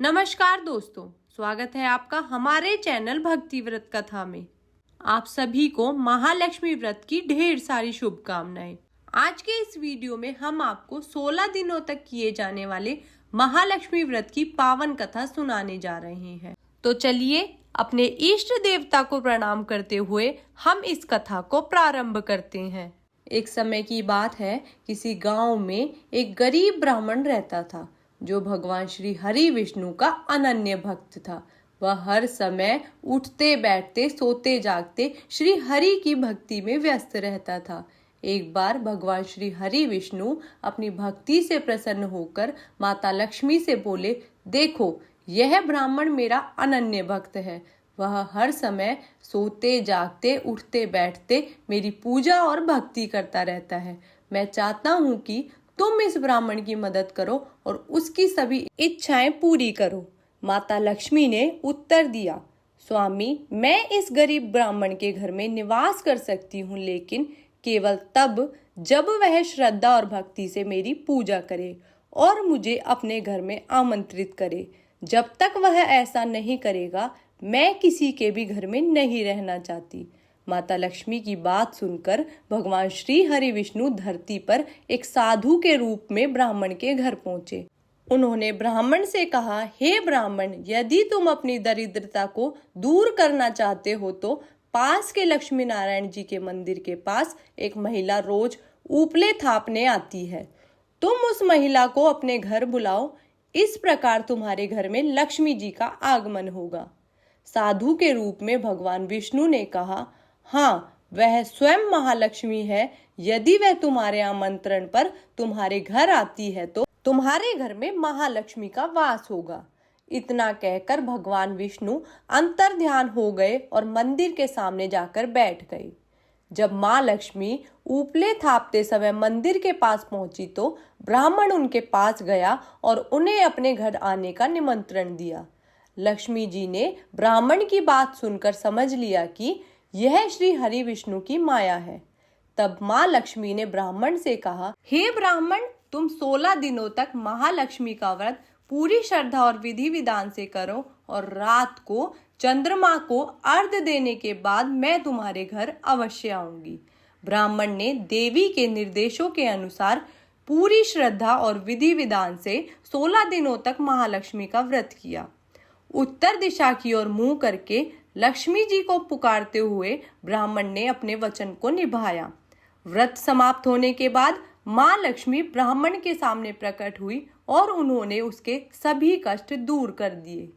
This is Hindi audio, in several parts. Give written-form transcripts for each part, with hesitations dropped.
नमस्कार दोस्तों, स्वागत है आपका हमारे चैनल भक्ति व्रत कथा में। आप सभी को महालक्ष्मी व्रत की ढेर सारी शुभकामनाएं। आज के इस वीडियो में हम आपको 16 दिनों तक किए जाने वाले महालक्ष्मी व्रत की पावन कथा सुनाने जा रहे हैं। तो चलिए अपने इष्ट देवता को प्रणाम करते हुए हम इस कथा को प्रारंभ करते हैं। एक समय की बात है, किसी गांव में एक गरीब ब्राह्मण रहता था जो भगवान श्री हरि विष्णु का अनन्य भक्त था। वह हर समय उठते बैठते सोते जागते श्री हरि की भक्ति में व्यस्त रहता था। एक बार भगवान श्री हरि विष्णु अपनी भक्ति से प्रसन्न होकर माता लक्ष्मी से बोले, देखो यह ब्राह्मण मेरा अनन्य भक्त है। वह हर समय सोते जागते उठते बैठते मेरी पूजा और भक्ति करता रहता है। मैं चाहता हूँ कि तुम इस ब्राह्मण की मदद करो और उसकी सभी इच्छाएं पूरी करो। माता लक्ष्मी ने उत्तर दिया, स्वामी, मैं इस गरीब ब्राह्मण के घर में निवास कर सकती हूँ, लेकिन केवल तब जब वह श्रद्धा और भक्ति से मेरी पूजा करे और मुझे अपने घर में आमंत्रित करे। जब तक वह ऐसा नहीं करेगा, मैं किसी के भी घर में नहीं रहना चाहती। माता लक्ष्मी की बात सुनकर भगवान श्री हरि विष्णु धरती पर एक साधु के रूप में ब्राह्मण के घर पहुंचे। उन्होंने ब्राह्मण से कहा, हे ब्राह्मण, यदि तुम अपनी दरिद्रता को दूर करना चाहते हो तो पास के लक्ष्मी नारायण जी के मंदिर के पास एक महिला रोज उपले थापने आती है। तुम उस महिला को अपने घर बुलाओ, इस प्रकार तुम्हारे घर में लक्ष्मी जी का आगमन होगा। साधु के रूप में भगवान विष्णु ने कहा, हाँ, वह स्वयं महालक्ष्मी है। यदि वह तुम्हारे आमंत्रण पर तुम्हारे घर आती है तो तुम्हारे घर में महालक्ष्मी का वास होगा। इतना कहकर भगवान विष्णु अंतर ध्यान हो गए और मंदिर के सामने जाकर बैठ गए। जब माँ लक्ष्मी उपले थापते समय मंदिर के पास पहुंची तो ब्राह्मण उनके पास गया और उन्हें अपने घर आने का निमंत्रण दिया। लक्ष्मी जी ने ब्राह्मण की बात सुनकर समझ लिया कि यह श्री हरि विष्णु की माया है। तब माँ लक्ष्मी ने ब्राह्मण से कहा, हे ब्राह्मण, तुम 16 दिनों तक महालक्ष्मी का व्रत पूरी श्रद्धा और विधि विधान से करो और रात को चंद्रमा को अर्घ देने के बाद मैं तुम्हारे घर अवश्य आऊंगी। ब्राह्मण ने देवी के निर्देशों के अनुसार पूरी श्रद्धा और विधि विधान से 16 दिनों तक महालक्ष्मी का व्रत किया। उत्तर दिशा की ओर मुंह करके लक्ष्मी जी को पुकारते हुए ब्राह्मण ने अपने वचन को निभाया। व्रत समाप्त होने के बाद माँ लक्ष्मी ब्राह्मण के सामने प्रकट हुई और उन्होंने उसके सभी कष्ट दूर कर दिए।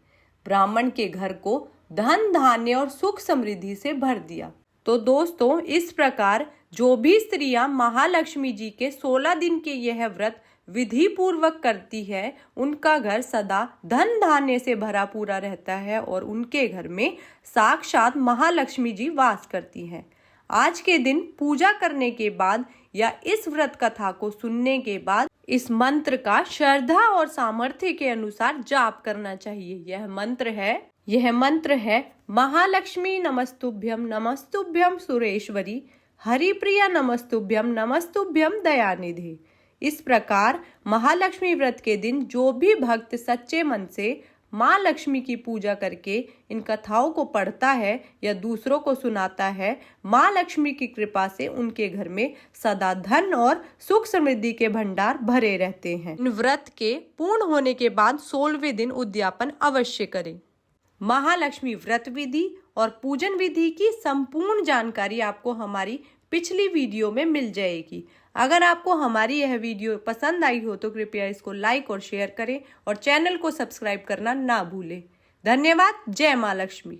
ब्राह्मण के घर को धन धान्य और सुख समृद्धि से भर दिया। तो दोस्तों, इस प्रकार जो भी स्त्रियां महालक्ष्मी जी के 16 दिन के यह व्रत विधि पूर्वक करती है, उनका घर सदा धन धान्य से भरा पूरा रहता है और उनके घर में साक्षात महालक्ष्मी जी वास करती हैं। आज के दिन पूजा करने के बाद या इस व्रत कथा को सुनने के बाद इस मंत्र का श्रद्धा और सामर्थ्य के अनुसार जाप करना चाहिए। यह मंत्र है महालक्ष्मी नमस्तुभ्यम नमस्तुभ्यम सुरेश्वरी, हरिप्रिया नमस्तुभ्यम नमस्तुभ्यम दयानिधि। इस प्रकार महालक्ष्मी व्रत के दिन जो भी भक्त सच्चे मन से माँ लक्ष्मी की पूजा करके इन कथाओं को पढ़ता है या दूसरों को सुनाता है, माँ लक्ष्मी की कृपा से उनके घर में सदा धन और सुख समृद्धि के भंडार भरे रहते हैं। इन व्रत के पूर्ण होने के बाद 16वें दिन उद्यापन अवश्य करें। महालक्ष्मी व्रत विधि और पूजन विधि की संपूर्ण जानकारी आपको हमारी पिछली वीडियो में मिल जाएगी। अगर आपको हमारी यह वीडियो पसंद आई हो तो कृपया इसको लाइक और शेयर करें और चैनल को सब्सक्राइब करना ना भूलें। धन्यवाद। जय माँ लक्ष्मी।